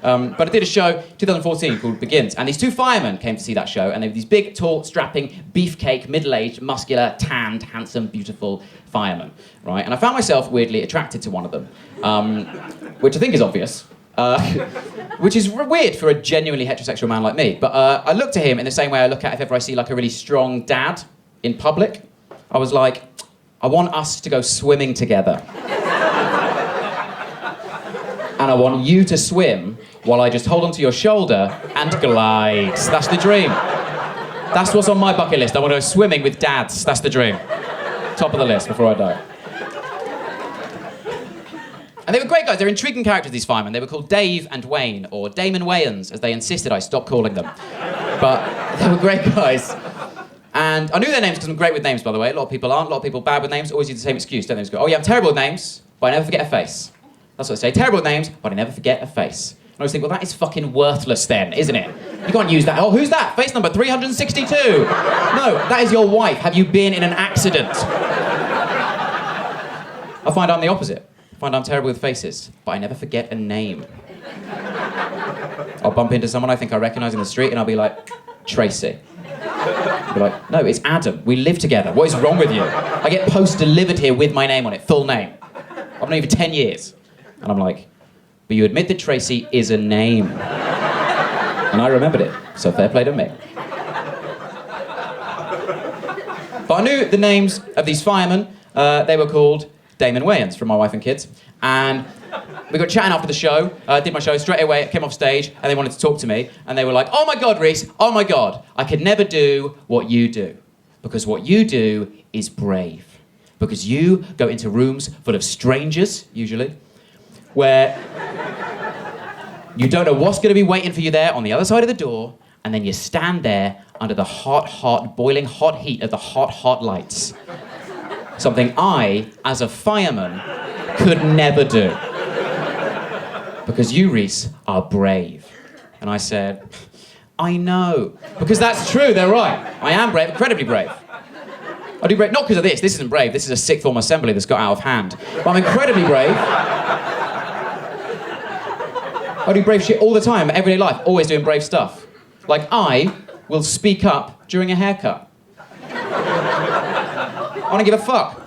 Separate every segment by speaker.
Speaker 1: But I did a show, 2014, called Begins, and these two firemen came to see that show, and they were these big, tall, strapping, beefcake, middle-aged, muscular, tanned, handsome, beautiful firemen, right? And I found myself weirdly attracted to one of them, which I think is obvious, which is weird for a genuinely heterosexual man like me. But I looked at him in the same way I look at if ever I see like a really strong dad in public. I was like, I want us to go swimming together. And I want you to swim while I just hold onto your shoulder and glide. That's the dream. That's what's on my bucket list. I want to go swimming with dads. That's the dream. Top of the list before I die. And they were great guys. They're intriguing characters, these firemen. They were called Dave and Wayne, or Damon Wayans, as they insisted I stop calling them. But they were great guys. And I knew their names because I'm great with names, by the way. A lot of people aren't. A lot of people bad with names always use the same excuse, don't they? Just go, oh yeah, I'm terrible with names, but I never forget a face. That's what I say. Terrible with names, but I never forget a face. And I always think, well, that is fucking worthless then, isn't it? You can't use that. Oh, who's that? Face number 362. No, that is your wife. Have you been in an accident? I find I'm the opposite. I find I'm terrible with faces, but I never forget a name. I'll bump into someone I think I recognise in the street and I'll be like, Tracy. I'll be like, no, it's Adam. We live together. What is wrong with you? I get post delivered here with my name on it, full name. I've known you for 10 years. And I'm like, but you admit that Tracy is a name. And I remembered it, so fair play to me. But I knew the names of these firemen. They were called Damon Wayans, from My Wife and Kids. And we got chatting after the show, did my show, straight away came off stage, and they wanted to talk to me. And they were like, oh my God, Rhys, oh my God, I could never do what you do. Because what you do is brave. Because you go into rooms full of strangers, usually, where you don't know what's going to be waiting for you there on the other side of the door, and then you stand there under the hot, boiling hot heat of the hot lights. Something I, as a fireman, could never do. Because you, Rhys, are brave. And I said, I know. Because that's true, they're right. I am brave, incredibly brave. I do brave, not because of this isn't brave, this is a sixth form assembly that's got out of hand. But I'm incredibly brave. I do brave shit all the time, everyday life, always doing brave stuff. Like, I will speak up during a haircut. I don't give a fuck.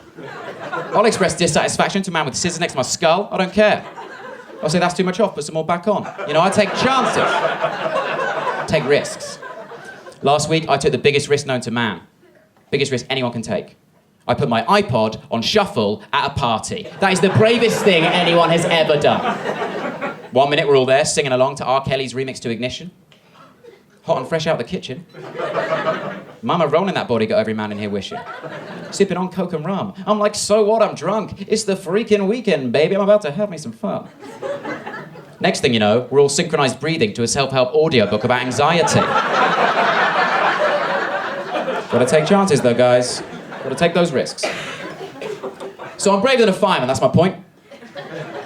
Speaker 1: I'll express dissatisfaction to a man with scissors next to my skull. I don't care. I'll say, that's too much off, put some more back on. You know, I take chances. Take risks. Last week, I took the biggest risk known to man. Biggest risk anyone can take. I put my iPod on shuffle at a party. That is the bravest thing anyone has ever done. 1 minute, we're all there singing along to R. Kelly's remix to Ignition. Hot and fresh out the kitchen. Mama rolling that body got every man in here wishing. Sipping on Coke and rum. I'm like, so what? I'm drunk. It's the freaking weekend, baby. I'm about to have me some fun. Next thing you know, we're all synchronized breathing to a self-help audiobook about anxiety. Gotta take chances, though, guys. Gotta take those risks. So I'm braver than a fireman, that's my point.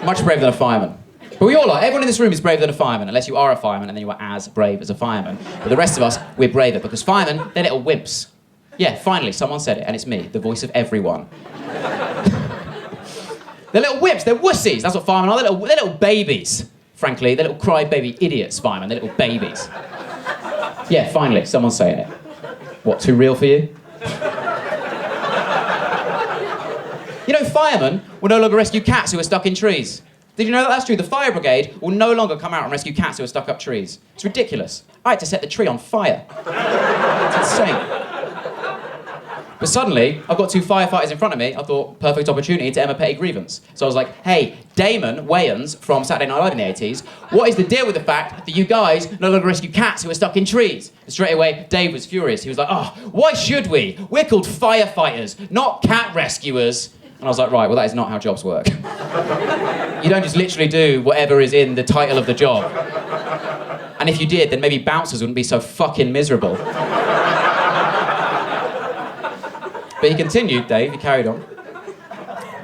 Speaker 1: Much braver than a fireman. But we all are. Everyone in this room is braver than a fireman, unless you are a fireman and then you are as brave as a fireman. But the rest of us, we're braver, because firemen, they're little wimps. Yeah, finally, someone said it, and it's me, the voice of everyone. They're little wimps, they're wussies. That's what firemen are. They're little babies, frankly. They're little crybaby idiots, firemen. They're little babies. Yeah, finally, someone's saying it. What, too real for you? You know, firemen will no longer rescue cats who are stuck in trees. Did you know that that's true? The fire brigade will no longer come out and rescue cats who are stuck up trees. It's ridiculous. I had to set the tree on fire. It's insane. But suddenly, I've got two firefighters in front of me. I thought, perfect opportunity to air a petty grievance. So I was like, hey, Damon Wayans from Saturday Night Live in the 80s, what is the deal with the fact that you guys no longer rescue cats who are stuck in trees? And straight away, Dave was furious. He was like, oh, why should we? We're called firefighters, not cat rescuers. And I was like, right, well, that is not how jobs work. You don't just literally do whatever is in the title of the job. And if you did, then maybe bouncers wouldn't be so fucking miserable. But he continued, Dave, he carried on.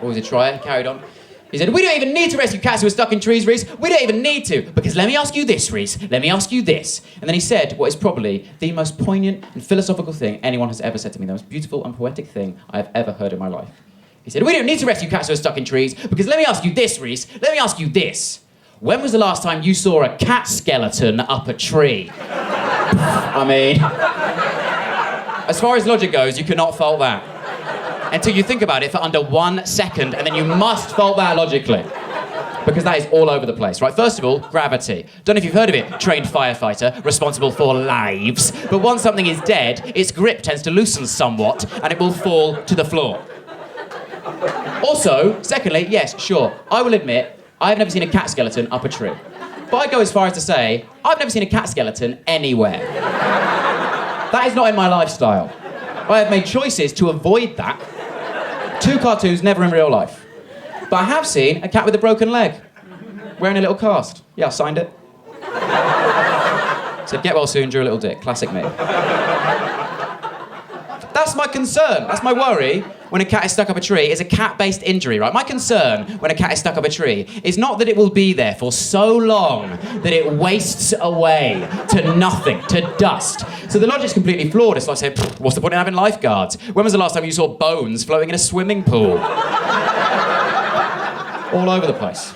Speaker 1: Always a tryer, he carried on. He said, we don't even need to rescue cats who are stuck in trees, Rhys. We don't even need to. Because let me ask you this, Rhys. Let me ask you this. And then he said what is probably the most poignant and philosophical thing anyone has ever said to me. The most beautiful and poetic thing I have ever heard in my life. He said, we don't need to rescue cats who are stuck in trees, because let me ask you this, Rhys. Let me ask you this. when was the last time you saw a cat skeleton up a tree? I mean, as far as logic goes, you cannot fault that. Until you think about it for under 1 second, and then you must fault that logically. Because that is all over the place, right? First of all, gravity. Don't know if you've heard of it. Trained firefighter, responsible for lives. But once something is dead, its grip tends to loosen somewhat, and it will fall to the floor. Also, secondly, yes, sure, I will admit, I've never seen a cat skeleton up a tree. But I'd go as far as to say, I've never seen a cat skeleton anywhere. That is not in my lifestyle. I have made choices to avoid that. 2 cartoons, never in real life. But I have seen a cat with a broken leg, wearing a little cast. Yeah, I signed it. Said, get well soon, drew a little dick. Classic me. That's my concern. That's my worry when a cat is stuck up a tree, is a cat-based injury, right? My concern when a cat is stuck up a tree is not that it will be there for so long that it wastes away to nothing, to dust. So the logic's completely flawed. It's like saying, what's the point in having lifeguards? When was the last time you saw bones floating in a swimming pool? All over the place.